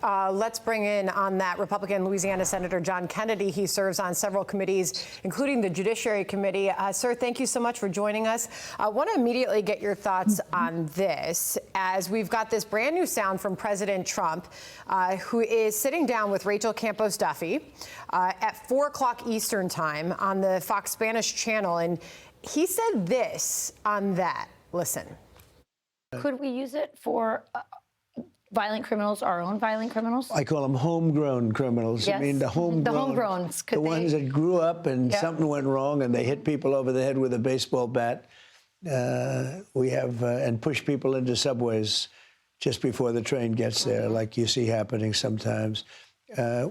Let's bring in on that Republican Louisiana Senator John Kennedy. He serves on several committees, including the Judiciary Committee. Sir, thank you so much for joining us. I want to immediately get your thoughts on this, as we've got this brand new sound from President Trump, who is sitting down with Rachel Campos Duffy at 4 o'clock Eastern time on the Fox Spanish channel. And he said this on that. Listen. Could we use it for violent criminals, our own violent criminals? I call them homegrown criminals. Yes. I mean, the homegrowns. The ones that grew up and something went wrong and they hit people over the head with a baseball bat. We have, and push people into subways just before the train gets there, like you see happening sometimes.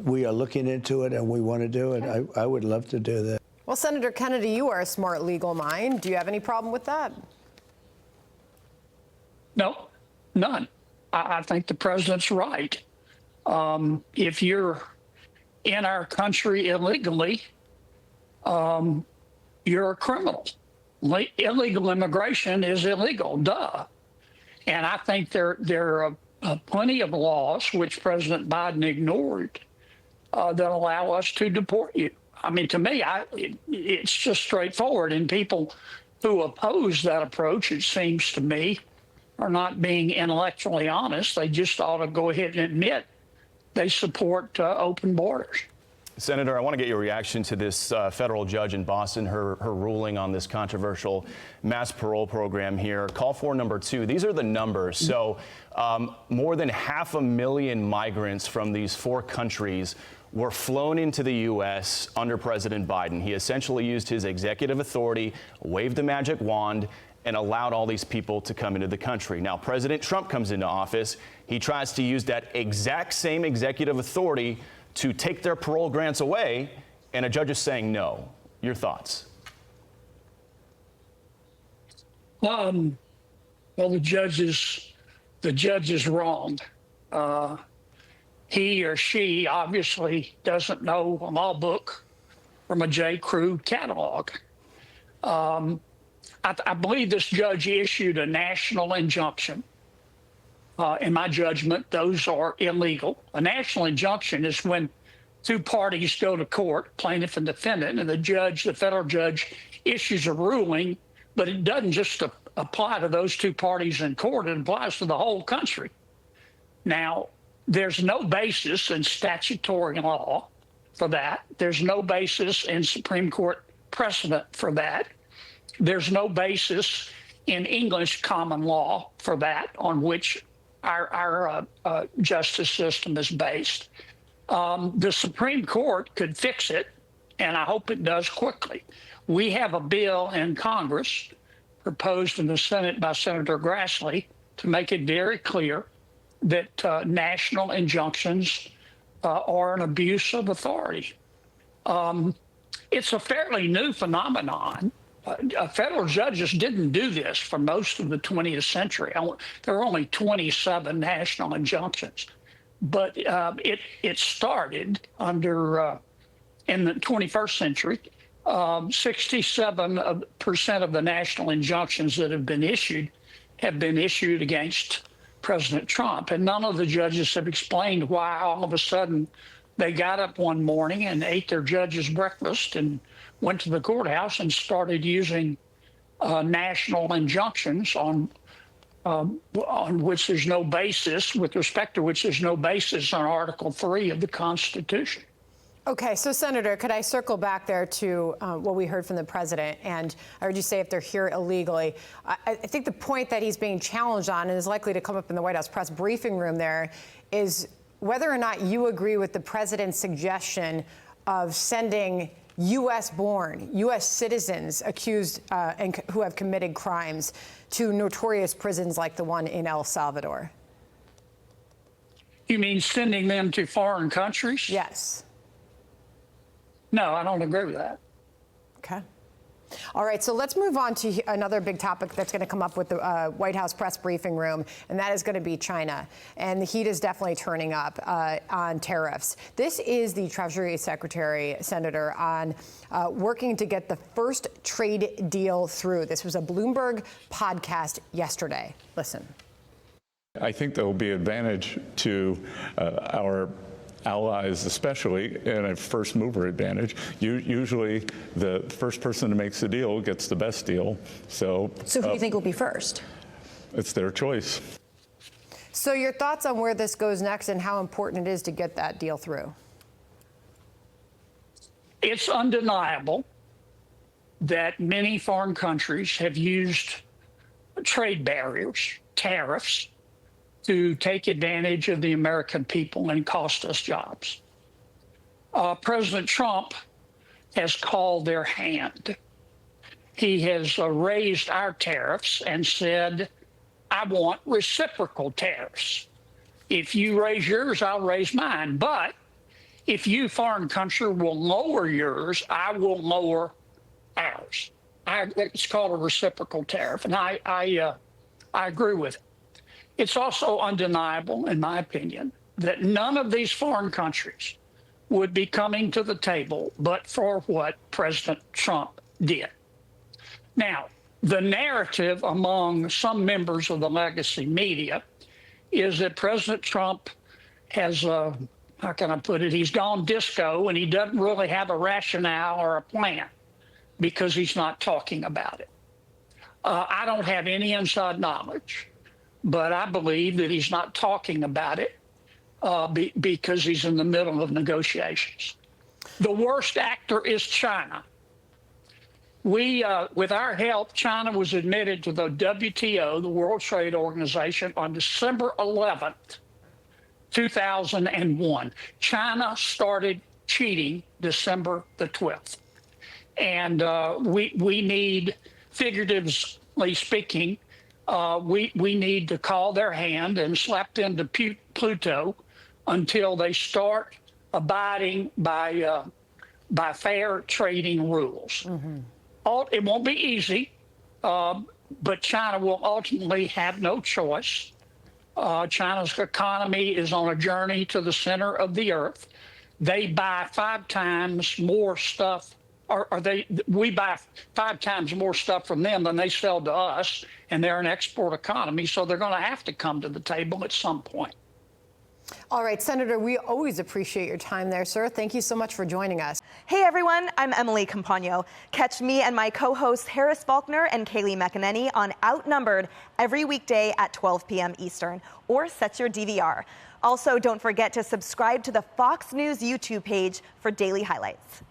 We are looking into it and we want to do it. I would love to do that. Well, Senator Kennedy, you are a smart legal mind. Do you have any problem with that? No, none. I think the president's right. If you're in our country illegally, you're a criminal. Illegal immigration is illegal, duh. And I think there are plenty of laws, which President Biden ignored, that allow us to deport you. I mean, to me, it's just straightforward. And people who oppose that approach, it seems to me, are not being intellectually honest. They just ought to go ahead and admit they support open borders. Senator, I want to get your reaction to this federal judge in Boston, her ruling on this controversial mass parole program here. Call for number 2. These are the numbers. So more than 500,000 migrants from these 4 countries were flown into the U.S. under President Biden. He essentially used his executive authority, waved the magic wand, and allowed all these people to come into the country. Now, President Trump comes into office. He tries to use that exact same executive authority to take their parole grants away, and a judge is saying no. Your thoughts? Well, the judge is wrong. He or she obviously doesn't know a law book from a J. Crew catalog. I believe this judge issued a national injunction. In my judgment, those are illegal. A national injunction is when 2 parties go to court, plaintiff and defendant, and the federal judge issues a ruling, but it doesn't just apply to those 2 parties in court. It applies to the whole country. Now, there's no basis in statutory law for that. There's no basis in Supreme Court precedent for that. There's no basis in English common law for that, on which our justice system is based. The Supreme Court could fix it, and I hope it does quickly. We have a bill in Congress proposed in the Senate by Senator Grassley to make it very clear that national injunctions are an abuse of authority. It's a fairly new phenomenon. Federal judges didn't do this for most of the 20th century. There were only 27 national injunctions, but it started under in the 21st century. 67% of the national injunctions that have been issued against President Trump, and none of the judges have explained why all of a sudden they got up one morning and ate their judge's breakfast and went to the courthouse and started using national injunctions on which there's no basis, with respect to which there's no basis on Article 3 of the Constitution. Okay, so Senator, could I circle back there to what we heard from the president? And I heard you say if they're here illegally. I think the point that he's being challenged on, and is likely to come up in the White House press briefing room there, is whether or not you agree with the president's suggestion of sending U.S.-born, U.S. citizens accused and who have committed crimes to notorious prisons like the one in El Salvador. You mean sending them to foreign countries? Yes. No, I don't agree with that. Okay. All right, so let's move on to another big topic that's going to come up with the White House press briefing room, and that is going to be China. And the heat is definitely turning up on tariffs. This is the Treasury Secretary, Senator, on working to get the first trade deal through. This was a Bloomberg podcast yesterday. Listen. I think there will be advantage to our allies, especially, and a first mover advantage. Usually the first person who makes the deal gets the best deal. So who do you think will be first? It's their choice. So your thoughts on where this goes next and how important it is to get that deal through? It's undeniable that many foreign countries have used trade barriers, tariffs, to take advantage of the American people and cost us jobs. President Trump has called their hand. He has raised our tariffs and said, I want reciprocal tariffs. If you raise yours, I'll raise mine. But if you, foreign country, will lower yours, I will lower ours. It's called a reciprocal tariff, and I agree with it. It's also undeniable, in my opinion, that none of these foreign countries would be coming to the table but for what President Trump did. Now, the narrative among some members of the legacy media is that President Trump has, how can I put it, he's gone disco and he doesn't really have a rationale or a plan because he's not talking about it. I don't have any inside knowledge, but I believe that he's not talking about it because he's in the middle of negotiations. The worst actor is China. We, with our help, China was admitted to the WTO, the World Trade Organization, on December 11th, 2001. China started cheating December the 12th. And we need, figuratively speaking, we need to call their hand and slap them to Pluto until they start abiding by fair trading rules. Mm-hmm. It won't be easy, but China will ultimately have no choice. China's economy is on a journey to the center of the earth. They buy 5 times more stuff, we buy 5 times more stuff from them than they sell to us, and they're an export economy, so they're going to have to come to the table at some point. All right, Senator, we always appreciate your time there, sir. Thank you so much for joining us. Hey, everyone. I'm Emily Campagno. Catch me and my co-hosts Harris Faulkner and Kaylee McEnany on Outnumbered every weekday at 12 p.m. Eastern, or set your DVR. Also, don't forget to subscribe to the Fox News YouTube page for daily highlights.